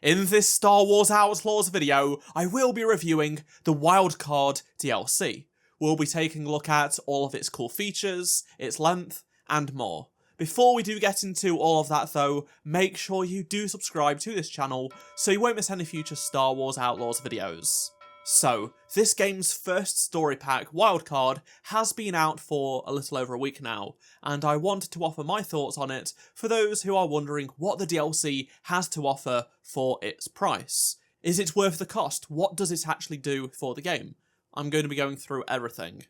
In this Star Wars Outlaws video, I will be reviewing the Wildcard DLC. We'll be taking a look at all of its cool features, its length, and more. Before we do get into all of that though, make sure you do subscribe to this channel so you won't miss any future Star Wars Outlaws videos. So, this game's first story pack, Wildcard, has been out for a little over a week now, and I wanted to offer my thoughts on it for those who are wondering what the DLC has to offer for its price. Is it worth the cost? What does it actually do for the game? I'm going to be going through everything.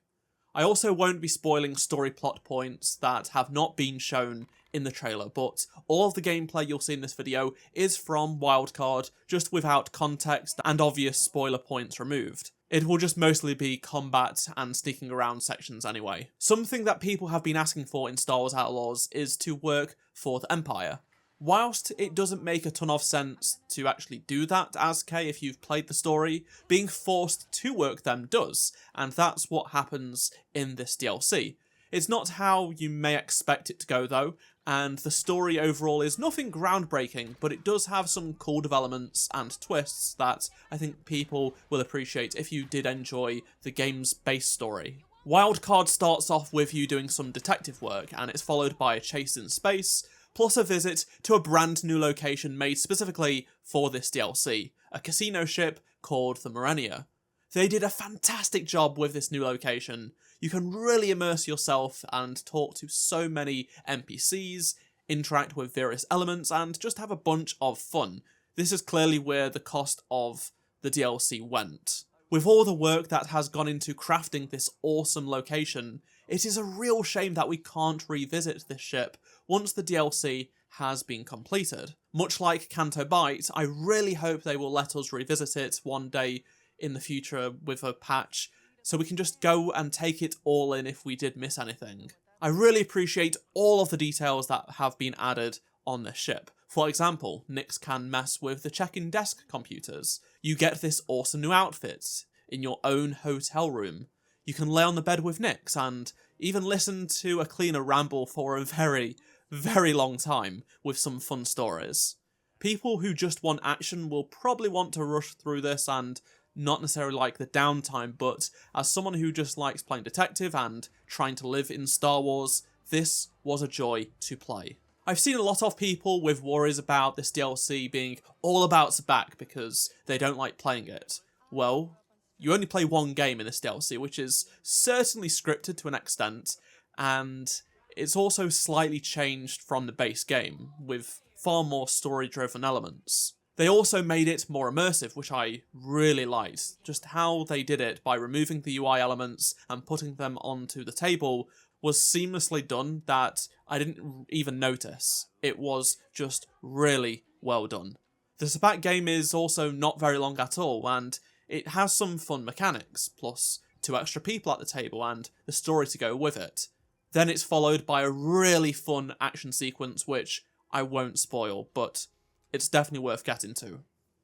I also won't be spoiling story plot points that have not been shown in the trailer, but all of the gameplay you'll see in this video is from Wildcard, just without context and obvious spoiler points removed. It will just mostly be combat and sneaking around sections anyway. Something that people have been asking for in Star Wars Outlaws is to work for the Empire. Whilst it doesn't make a ton of sense to actually do that as K if you've played the story, being forced to work them does, and that's what happens in this DLC. It's not how you may expect it to go though, and the story overall is nothing groundbreaking, but it does have some cool developments and twists that I think people will appreciate if you did enjoy the game's base story. Wildcard starts off with you doing some detective work, and it's followed by a chase in space, plus a visit to a brand new location made specifically for this DLC, a casino ship called the Morenia. They did a fantastic job with this new location. You can really immerse yourself and talk to so many NPCs, interact with various elements, and just have a bunch of fun. This is clearly where the cost of the DLC went. With all the work that has gone into crafting this awesome location, it is a real shame that we can't revisit this ship once the DLC has been completed. Much like Canto Bight, I really hope they will let us revisit it one day in the future with a patch, so we can just go and take it all in if we did miss anything. I really appreciate all of the details that have been added on this ship. For example, Nix can mess with the check-in desk computers. You get this awesome new outfit in your own hotel room. You can lay on the bed with Nix and even listen to a cleaner ramble for a very, very long time with some fun stories. People who just want action will probably want to rush through this and not necessarily like the downtime, but as someone who just likes playing detective and trying to live in Star Wars, this was a joy to play. I've seen a lot of people with worries about this DLC being all about Sabacc because they don't like playing it. Well, you only play one game in this DLC, which is certainly scripted to an extent, and it's also slightly changed from the base game, with far more story-driven elements. They also made it more immersive, which I really liked. Just how they did it by removing the UI elements and putting them onto the table was seamlessly done that I didn't even notice. It was just really well done. The Sabacc game is also not very long at all, and it has some fun mechanics, plus 2 extra people at the table and the story to go with it. Then it's followed by a really fun action sequence which I won't spoil, but it's definitely worth getting to.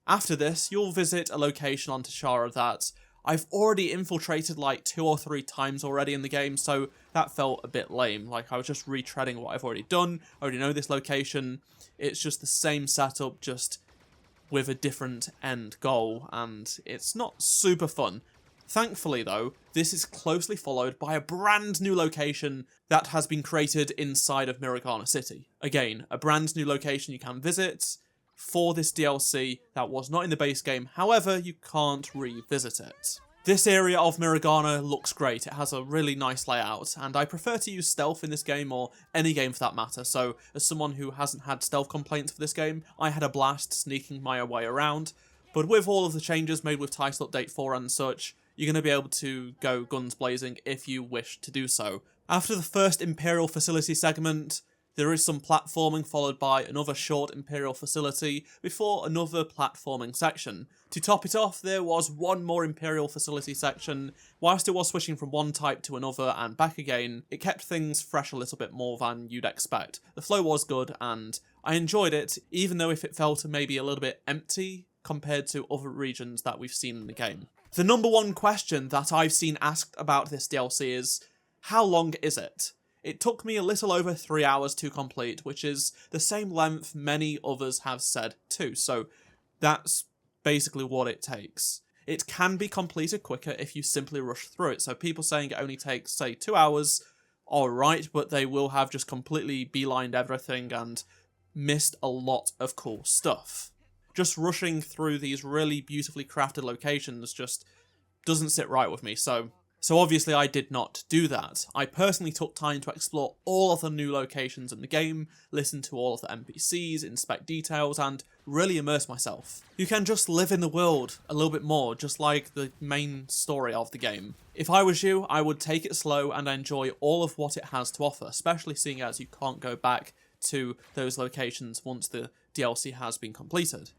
After this, you'll visit a location on Tashara that I've already infiltrated like 2 or 3 times already in the game, so that felt a bit lame. Like I was just retreading what I've already done. I already know this location. It's just the same setup, just with a different end goal, and it's not super fun. Thankfully though, this is closely followed by a brand new location that has been created inside of Mirogana City. Again, a brand new location you can visit for this DLC that was not in the base game, however, you can't revisit it. This area of Mirogana looks great, it has a really nice layout, and I prefer to use stealth in this game, or any game for that matter, so as someone who hasn't had stealth complaints for this game, I had a blast sneaking my way around, but with all of the changes made with Title Update 4 and such, you're going to be able to go guns blazing if you wish to do so. After the first Imperial facility segment, there is some platforming followed by another short Imperial facility before another platforming section. To top it off, there was one more Imperial facility section. Whilst it was switching from one type to another and back again, it kept things fresh a little bit more than you'd expect. The flow was good and I enjoyed it, even though if it felt maybe a little bit empty compared to other regions that we've seen in the game. The number one question that I've seen asked about this DLC is, how long is it? It took me a little over 3 hours to complete, which is the same length many others have said too, so That's basically what it takes. It can be completed quicker if you simply rush through it. So people saying it only takes, say, 2 hours, alright, but they will have just completely beelined everything and missed a lot of cool stuff. Just rushing through these really beautifully crafted locations just doesn't sit right with me, so obviously I did not do that. I personally took time to explore all of the new locations in the game, listen to all of the NPCs, inspect details, and really immerse myself. You can just live in the world a little bit more, just like the main story of the game. If I was you, I would take it slow and enjoy all of what it has to offer, especially seeing as you can't go back to those locations once the DLC has been completed.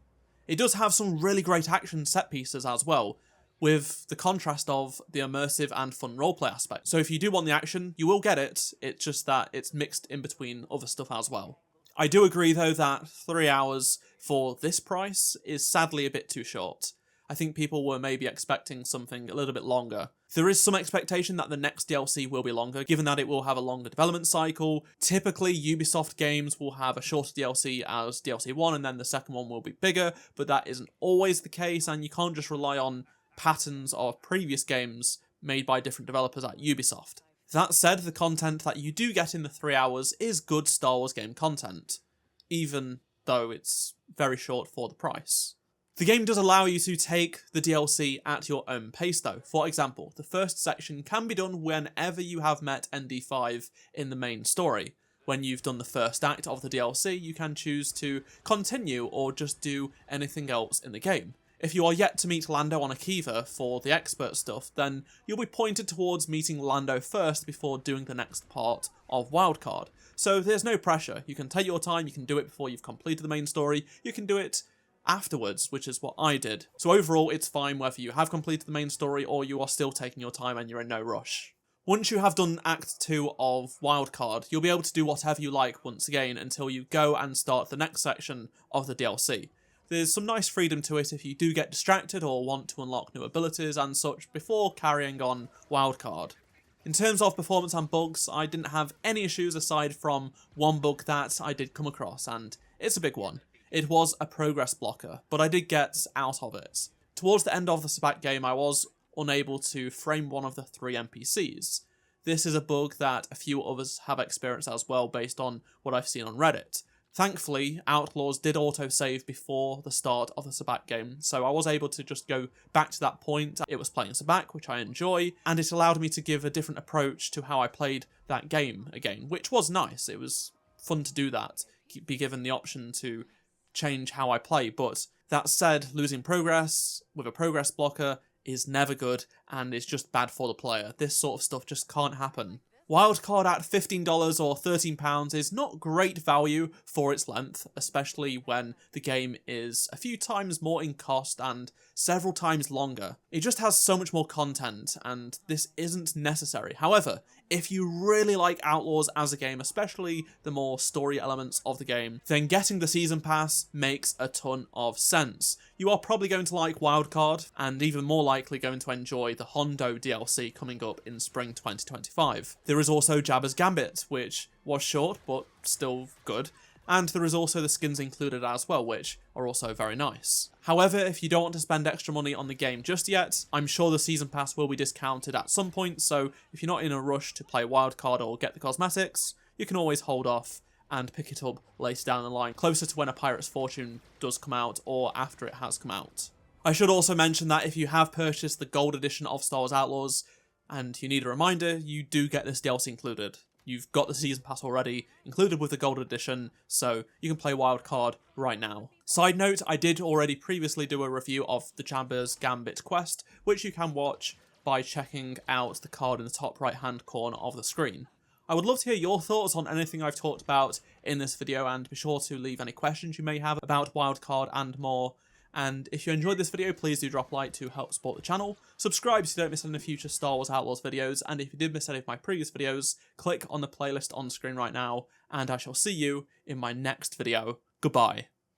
It does have some really great action set pieces as well, with the contrast of the immersive and fun roleplay aspect. So if you do want the action, you will get it, it's just that it's mixed in between other stuff as well. I do agree though that 3 hours for this price is sadly a bit too short. I think people were maybe expecting something a little bit longer. There is some expectation that the next DLC will be longer, given that it will have a longer development cycle. Typically, Ubisoft games will have a shorter DLC as DLC 1, and then the second one will be bigger, but that isn't always the case, and you can't just rely on patterns of previous games made by different developers at Ubisoft. That said, the content that you do get in the 3 hours is good Star Wars game content, even though it's very short for the price. The game does allow you to take the DLC at your own pace though. For example, the first section can be done whenever you have met ND5 in the main story. When you've done the first act of the DLC, you can choose to continue or just do anything else in the game. If you are yet to meet Lando on Akiva for the expert stuff, then you'll be pointed towards meeting Lando first before doing the next part of Wildcard. So there's no pressure. You can take your time, you can do it before you've completed the main story, you can do it afterwards, which is what I did. So overall, it's fine whether you have completed the main story or you are still taking your time and you're in no rush. Once you have done Act 2 of Wildcard, you'll be able to do whatever you like once again until you go and start the next section of the DLC. There's some nice freedom to it if you do get distracted or want to unlock new abilities and such before carrying on Wildcard. In terms of performance and bugs, I didn't have any issues aside from one bug that I did come across, and it's a big one. It was a progress blocker, but I did get out of it. Towards the end of the Sabacc game, I was unable to frame one of the 3 NPCs. This is a bug that a few others have experienced as well based on what I've seen on Reddit. Thankfully, Outlaws did autosave before the start of the Sabacc game, so I was able to just go back to that point. It was playing Sabacc, which I enjoy, and it allowed me to give a different approach to how I played that game again, which was nice. It was fun to do that, be given the option to change how I play, but that said, losing progress with a progress blocker is never good, and it's just bad for the player. This sort of stuff just can't happen. Wildcard at $15 or £13 is not great value for its length, especially when the game is a few times more in cost and several times longer. It just has so much more content, and this isn't necessary. However, if you really like Outlaws as a game, especially the more story elements of the game, then getting the Season Pass makes a ton of sense. You are probably going to like Wildcard, and even more likely going to enjoy the Hondo DLC coming up in spring 2025. There is also Jabba's Gambit, which was short, but still good, and there is also the skins included as well, which are also very nice. However, if you don't want to spend extra money on the game just yet, I'm sure the Season Pass will be discounted at some point, so if you're not in a rush to play Wildcard or get the cosmetics, you can always hold off and pick it up later down the line, closer to when A Pirate's Fortune does come out or after it has come out. I should also mention that if you have purchased the Gold Edition of Star Wars Outlaws, and you need a reminder, you do get this DLC included. You've got the Season Pass already, included with the Gold Edition, so you can play Wildcard right now. Side note, I did already previously do a review of the Jabba's Gambit quest, which you can watch by checking out the card in the top right hand corner of the screen. I would love to hear your thoughts on anything I've talked about in this video, and be sure to leave any questions you may have about Wildcard and more. And if you enjoyed this video, please do drop a like to help support the channel. Subscribe so you don't miss any future Star Wars Outlaws videos, and if you did miss any of my previous videos, click on the playlist on screen right now, and I shall see you in my next video. Goodbye.